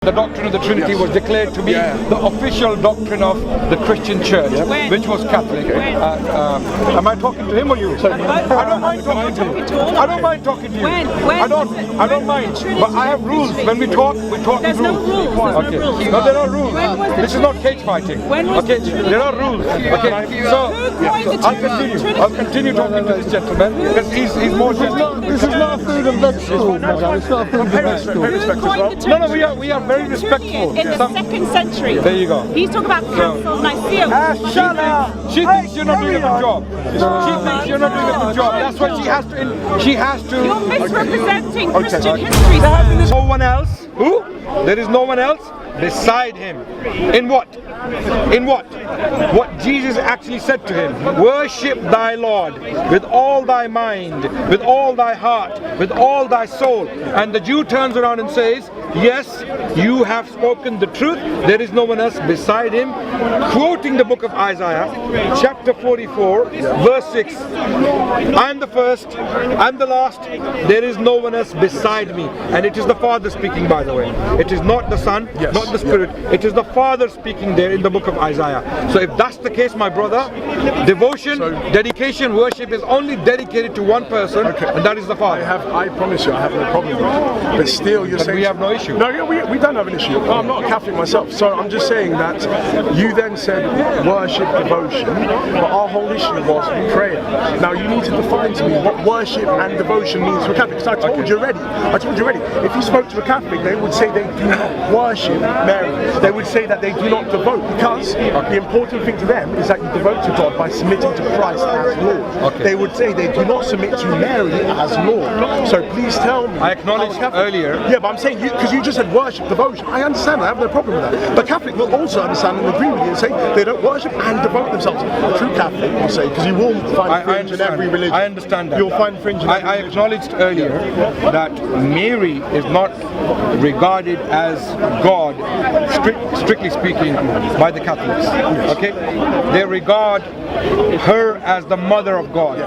The doctrine of the Trinity was declared to be the official doctrine of the Christian Church, which was Catholic. Am I talking to him or you? I don't mind talking to you. I don't mind talking to you. I don't mind. But I have rules. When we talk with rules. There's no rules. Okay. No, there are rules. This is not cage fighting. Okay. There are rules. Okay. So I'll continue talking to this gentleman because he's more. This is not a food and veg school, madam. It's not a food and veg school. No, we are very respectful. In the 2nd century. There you go. He's talking about Council of Nicaea. Shut up! She thinks you're not doing a good job. She thinks you're not doing a good job. That's why she has to. You're misrepresenting Christian history. There is no one else. Who? There is no one else beside him. In what? In what? What Jesus actually said to him. Worship thy Lord with all thy mind, with all thy heart, with all thy soul. And the Jew turns around and says, yes, you have spoken the truth. There is no one else beside him. Quoting the book of Isaiah, chapter 44, verse 6. I am the first, I am the last. There is no one else beside me. And it is the Father speaking, by the way. It is not the Son, not the Spirit. It is the Father speaking there in the book of Isaiah. So if that's the case, my brother, devotion, dedication, worship is only dedicated to one person, and that is the Father. I promise you, I have no problem with it. But still, you're saying we have no issue. No, we don't have an issue. I'm not a Catholic myself, so I'm just saying that you then said worship, devotion, but our whole issue was prayer. Now you need to define to me what worship and devotion means for Catholics. I told you already. If you spoke to a Catholic, they would say they do not worship Mary. They would say that they do not devote, because the important thing to them is that you devote to God by submitting to Christ as Lord. They would say they do not submit to Mary as Lord. So please tell me. I acknowledged earlier. Yeah, but I'm saying because you just said worship, devotion. I understand that. I have no problem with that. But Catholic will also understand and agree with you and say they don't worship and devote themselves. A true Catholic will say, because you will find fringe in every religion. I understand that. You'll find fringe in every religion. I acknowledged earlier that Mary is not regarded as God, strictly speaking, by the Catholics. Okay? They regard her as the mother of God,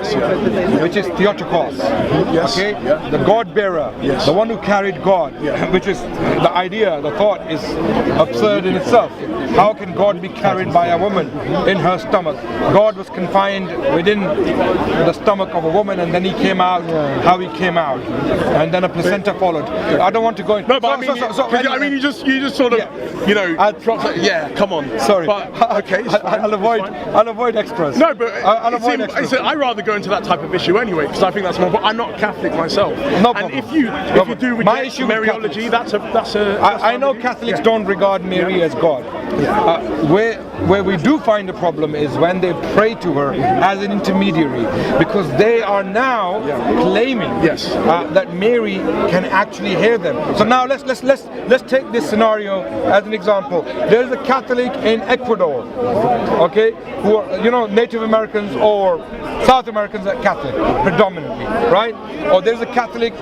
which is Theotokos. Okay? The God bearer, the one who carried God, which is the idea, the thought is absurd in itself. How can God be carried by a woman in her stomach? God was confined within the stomach of a woman, and then he came out how he came out, and then a placenta followed. I don't want to go into. No, but I mean, you just sort of, you know, come on. Sorry. But, okay. I'll avoid extras. No, but I'd rather go into that type of issue anyway, because I think that's more. But I'm not Catholic myself. No problem. And if you do reject Mariology, that's a. I know Catholics don't regard Mary as God. Where we do find a problem is when they pray to her as an intermediary, because they are now claiming that Mary can actually hear them. So now let's take this scenario as an example. There's a Catholic in Ecuador, okay, who are Native Americans or South Americans are Catholic predominantly, right? Or there's a Catholic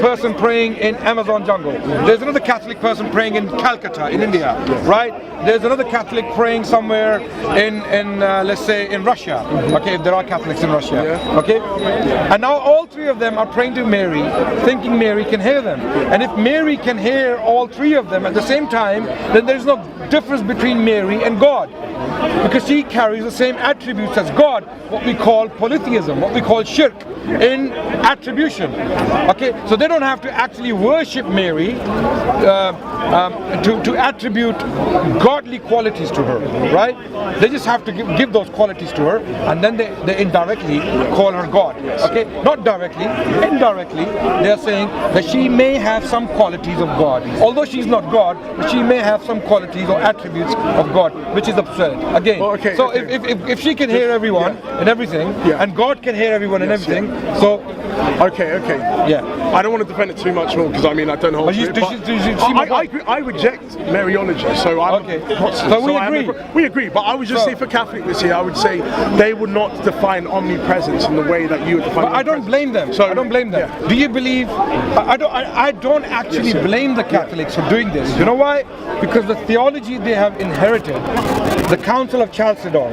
person praying in Amazon jungle. There's another Catholic person praying in Calcutta in India, right? There's another Catholic praying somewhere in let's say in Russia, okay, if there are Catholics in Russia, okay? And now all three of them are praying to Mary, thinking Mary can hear them. And if Mary can hear all three of them at the same time, then there's no difference between Mary and God, because she carries the same attributes as God, what we call polytheism, what we call shirk in attribution. Okay, so they don't have to actually worship Mary to attribute godly qualities to her, right? They just have to give those qualities to her, and then they indirectly call her God. Okay, not directly, indirectly they are saying that she may have some qualities of God, although she's not God, but she may have some qualities or attributes of God, which is absurd. Again, if she can hear everyone and everything, and God can hear everyone and everything, so I don't want to defend it too much more, because I mean I don't hold it, but I reject Mariology, so I'm we agree, but I would just say for Catholics here, I would say they would not define omnipresence in the way that you would define. But I don't blame them. So I don't blame them. Do you believe? I don't actually blame the Catholics for doing this. You know why? Because the theology they have inherited, the Council of Chalcedon,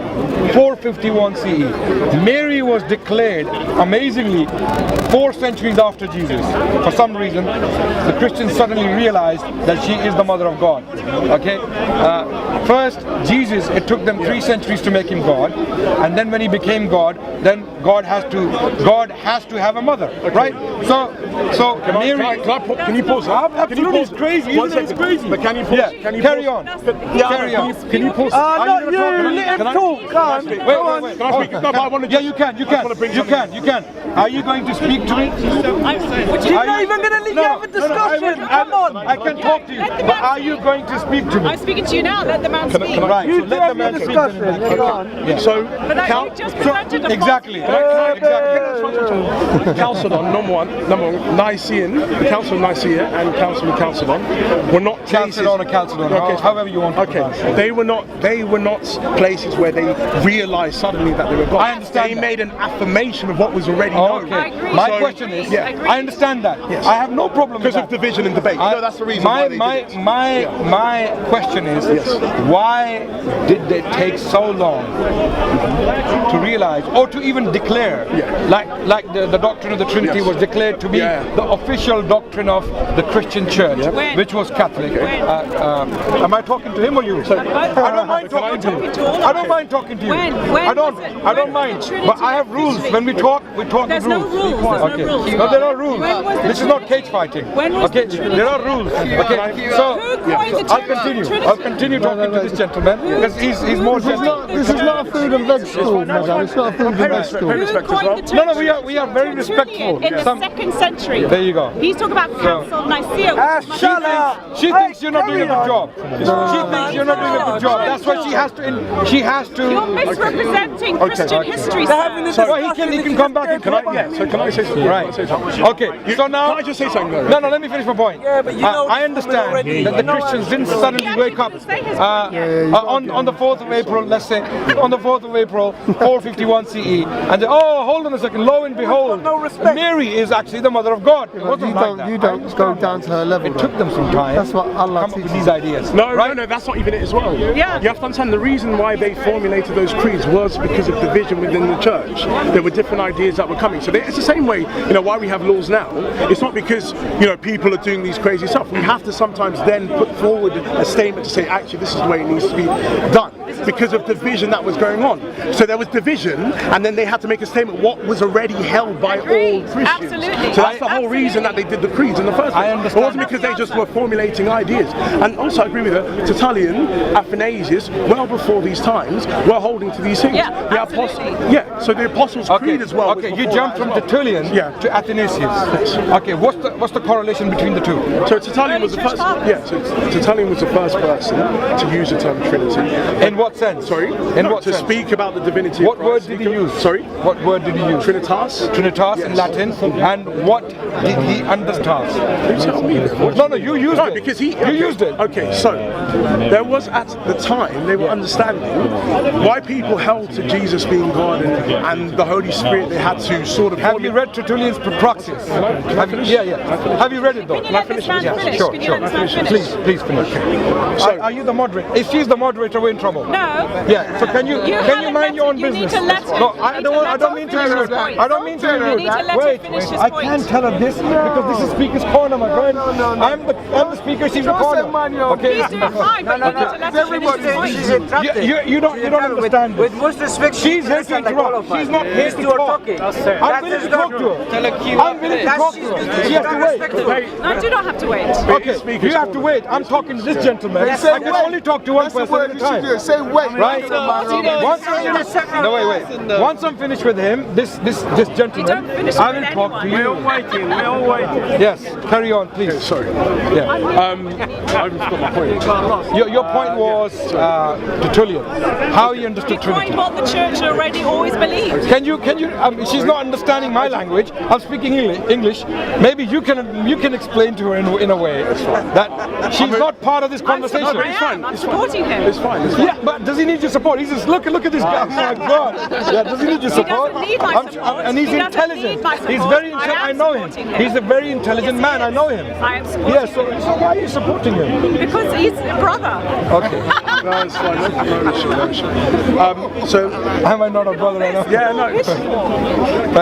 451 CE. Mary was declared, amazingly, 4 centuries after Jesus. for some reason, the Christians suddenly realized that she is the mother of God. Okay, first Jesus, it took them 3 centuries to make him God, and then when he became God, then God has to have a mother, right? So Mary. Can you pause? Absolutely, it's crazy. Isn't it? It's crazy. But can you pause? Yeah. Can you Carry pause? on. Carry on. Can you pause? Not you. Let him talk. Go on. Wait. Can I speak? No, but I want to. Yeah, you can. You can. Are you going to speak to me? Would you You're not even going to let you have a discussion. Come on. I can talk to you, but are you going to speak to me? I'm speaking to you now. Let the man speak. Right. You So do let the have your man speak. discussion. Go on. So, But you just presented a Exactly. Chalcedon, number one, Nicene, the Council of Nicaea and Council of Chalcedon were not places. Chalcedon or Chalcedon, however you want to pronounce it. They were not places where they realized suddenly that they were God. I understand They that. made an affirmation of what was already known. Okay. I agree. My So, question is, yeah. I understand that. Yes. I have no problem with Because that. of division and debate. That's the reason why they did it. My question is, why did they take so long to realize, or to even declare, like the doctrine of the Trinity was declared to be the official doctrine of the Christian Church, which was Catholic. Am I talking to him or you? I don't mind talking to you. I don't mind talking to you. I don't mind. But I have rules. When we talk with rules. There's no rules. There's no rules. No, there are rules. When was the This is not cage fighting. When was Okay, the Trinity? there are rules. Okay, so Who coined the I'll term continue. Trinity? I'll continue talking to this gentleman because he's more gentle. This is not a food and veg school, madam. It's not a food and veg school. Who coined the term No, we are very respectful. in the 2nd century? There you go. He's talking about Council of Nicaea. Shut up. She thinks you're not doing a good job. She thinks you're not doing a good job. That's why she has to. You're misrepresenting Christian history, They're having sir. a Well, he can come back and correct me. So can I say something? Right. Can I say something? Okay. So now. Can I just say something though? No, let me finish my point. Yeah, but you know I this understand already. that the Christians didn't suddenly wake up on the 4th of April, let's say, on the 4th of April, 451 CE, and say, oh, hold on a second, lo and behold, No respect. Mary is actually the mother of God. It wasn't like that. You don't go down to her level. It took them some time. That's what Allah come up with teaches. these ideas. No, that's not even it as well. Yeah. You have to understand the reason why they formulated those creeds was because of division within the church. There were different ideas that were coming. So it's the same way, why we have laws now. It's not because, people are doing these crazy stuff. We have to sometimes then put forward a statement to say, actually, this is the way it needs to be done. Because of division that was going on. So there was division, and then they had to make a statement what was already held by all Christians. Absolutely. So that's the whole reason that they did the creeds in the first place. I understand. It wasn't because they just were formulating ideas. And also, I agree with her, Tertullian, Athanasius, well before these times, were holding to these things. Yeah, the absolutely. So the Apostles' Creed as well. Okay, you jumped from Tertullian to Athanasius. Okay, what's the correlation between the two? So Tertullian was the Early first. church fathers. Yeah, so Tertullian was the first person to use the term Trinity. In what sense? Sorry? In No, what to sense? speak about the divinity What of word Christ. did he use? Sorry? What word did he use? Trinitas? Trinitas in Yes. Latin. And what did he understand? You tell me then. No, you used No, it. because you used it. Okay, so there was at the time they were understanding why people held to Jesus being God and the Holy Spirit. They had to sort of. Have you read Tertullian's Praxis? Have you read it though? Can you let this man finish? Sure, Can you sure. let this man finish? Please finish. Are you the moderator? If she's the moderator, we're in trouble. No. Yeah. So can you haven't mind your own let him- you business? need to let him- No, you I need don't. to I let don't him mean to finish be his rude. point. I don't mean to be You rude. need to let him Wait. finish his I point. can't tell her this because this is speaker's corner, my friend. I'm the speaker. She's the corner. Okay. He's doing fine, but you need to let him finish his point. She's interrupting. You don't understand this. With most respect, She's here to interrupt. She's not here to talk. I'm willing to talk to her. I'm willing to talk to her. She has to wait. I do not have to wait. Okay, you have to wait. I'm talking to this gentleman. I can only talk to one person at a time. Say wait. Right? Once I'm finished, no, wait. Once I'm finished with him, this gentleman, don't finish I with will talk to anyone. you. We're all waiting. Yes, carry on, please. Sorry. Yeah. I've got my point. Your point was Tertullian. How he understood He coined Trinity. what the church already always believed. Can you? She's not understanding my language. I'm speaking English. Maybe you can explain to her in a way that she's not part of this conversation. I'm supporting him. It's fine. It's fine. Yeah, but does he need your support? He says, look at this guy. Oh my God. Yeah, does he need your support? doesn't need my support. And he's He doesn't intelligent. need my He's support. very I intelligent. am I know him. supporting him. He's a very intelligent man. I know him. I am supporting Yeah, so why are you supporting him? because he's a brother. Okay. No, it's fine. No issue. So, Am I not a brother? I know. yeah, no. Thank